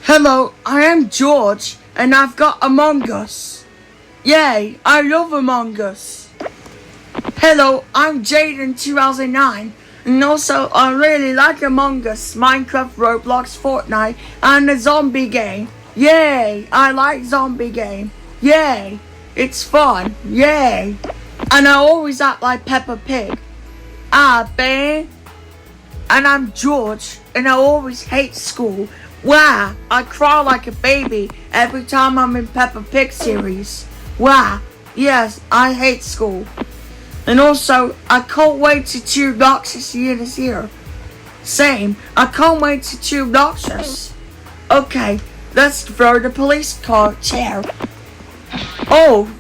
Hello, I am George, and I've got Among Us. Yay, I love Among Us. Hello, I'm Jaden 2009, and also I really like Among Us, Minecraft, Roblox, Fortnite, and the zombie game. Yay, I like zombie game. Yay, it's fun. Yay. And I always act like Peppa Pig. Ben. And I'm George, and I always hate school. Wow, I cry like a baby every time I'm in Peppa Pig series. Wow, yes, I hate school. And also, I can't wait to chew Noxious year this year. Same, I can't wait to chew Noxious. Okay, let's throw the police car chair. Oh,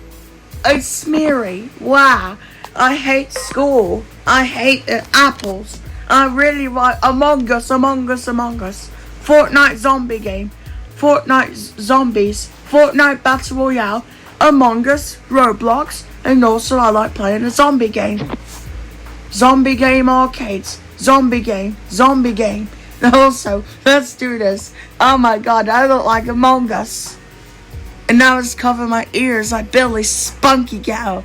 it's smeary. Wow, I hate school. I hate apples. I really like Among Us. Fortnite zombie game. Fortnite zombies. Fortnite Battle Royale. Among Us. Roblox. And also I like playing a zombie game. Zombie game arcades. Zombie game. And also, let's do this. Oh my god, I look like Among Us. And now let's cover my ears like Billy Spunky Cow.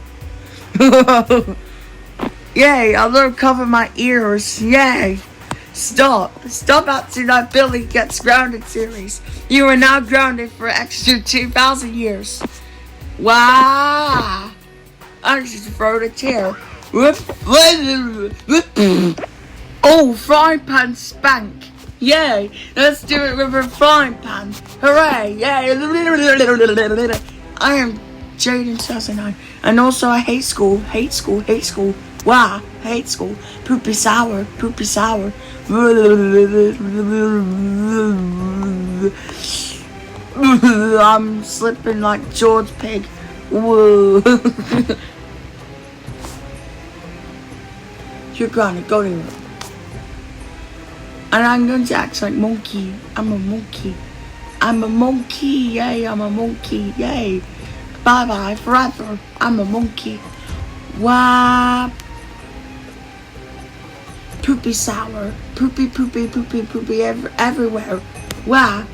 Yay, I'm gonna cover my ears. Yay. Stop acting like Billy Gets Grounded series. You are now grounded for extra 2,000 years. Wow. I just throw the chair. Oh, frying pan spank. Yay. Let's do it with a frying pan. Hooray. Yay. I am Jaden 2009. And also I hate school. Wow, hate school. Poopy sour. I'm slipping like George Pig. Whoa. You're gonna go to. And I'm going to act like monkey. I'm a monkey. Yay, I'm a monkey. Yay. Bye forever. I'm a monkey. Wow. Poopy sour. Poopy everywhere. Wow.